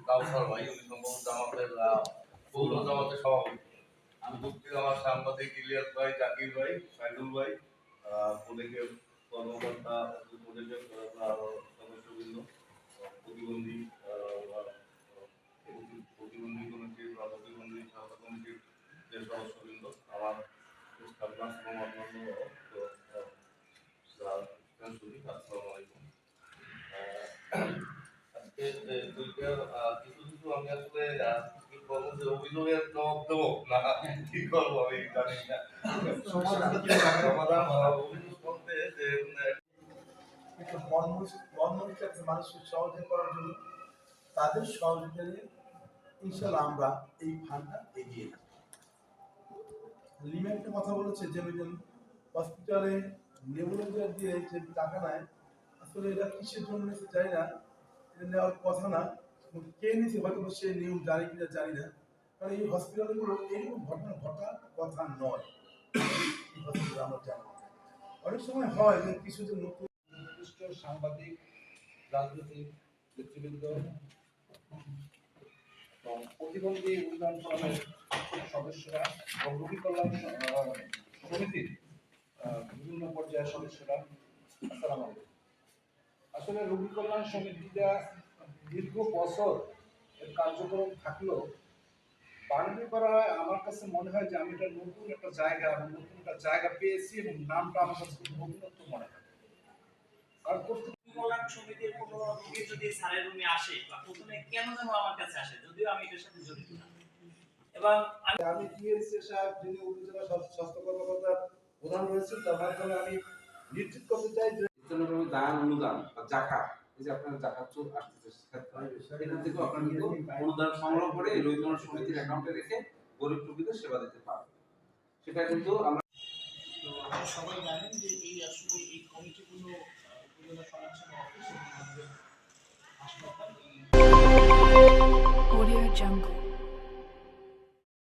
কাউসার ভাই, উনি সম্ভবত জামাতের পৌর জামাতের সভাপতি। উপস্থিত আমার সাংবাদিক ইলিয়াস ভাই, জাকির ভাই, সাইদুল ভাই, পুলিশের কর্মকর্তা, পুলিশের সদস্যবৃন্দ, প্রতিবন্ধী প্রতিবন্ধী কমিটির বা প্রতিবন্ধী সহায়তা কমিটির যে সদস্যবৃন্দ, আমার স্টাফ এবং অন্যান্য আসসালামু আলাইকুম। আজকে কিছু আমি আসলে কি করবো, যে অভিযোগের জবাব দেবো না কি করবো আমি জানি না। অভিযোগ বলতে যে মানুষকে সহযোগিতা করার জন্য তাদের সহযোগিতা নিয়ে ইনশাল্লাহ আমরা এই ফান্ডটা এগিয়ে লিমা একটা কথা বলেছে যে হসপিটালে নেবুলাইজার দিয়ে যে টাকা নেয়, আসলে এটা কিসের জন্য নিতে চাই না, এটা নেওয়ার কথা না। কে নিচ্ছে হয়তো সে নিয়ম জানি কিনা জানি না, কারণ এই হসপিটালগুলো এইরকম ঘটনা ঘটার কথা নয়। আমরা জানি অনেক সময় হয় যে কিছু যে নতুন নির্দিষ্ট সাংবাদিক, রাজনৈতিক নেতৃবৃন্দ, প্রতিবন্ধী উন্নয়ন ফোরামের সদস্যরা এবং রোগী কল্যাণ সমিতির বিভিন্ন পর্যায়ের সদস্যরা, আসসালামু আলাইকুম। আসলে রোগী কল্যাণ সমিতিটা দীর্ঘ বছর এর কার্যক্রম থাকলেও বাণিজ্যকরা আমার কাছে মনে হয় যে আমি এটা নতুন একটা জায়গা এবং নতুন একটা জায়গা পেয়েছি এবং নামটা আমার কাছে নতুনত্ব মনে হয়। আর কল্যাণ সমিতির কোনো রোগী যদি স্যারের রুমে আসে বা প্রথমে কেন যেন আমার কাছে আসে, যদিও আমি এটার সাথে জড়িত না, এবং আমি টিএসসি সাহেব যিনি উপজেলা স্বাস্থ্য কর্মকর্তার প্রধান রয়েছেন, তার মাধ্যমে আমি নিশ্চিত করতে চাই যে দান অনুদান বা জাকাত, এই যে আপনার জাকাত চোর আসতেছে এখান থেকে আপনারা কিন্তু অনুদান সংগ্রহ করে এই রোগী কল্যাণ সমিতির অ্যাকাউন্টে রেখে গরিব রোগীদের সেবা দিতে পারবেন। সেটা কিন্তু আমরা সবাই জানেন যে এই আসলে এই কমিটিগুলো উপজেলা সমাজসেবা অফিস এবং আমাদের হাসপাতাল। Audio Jungle.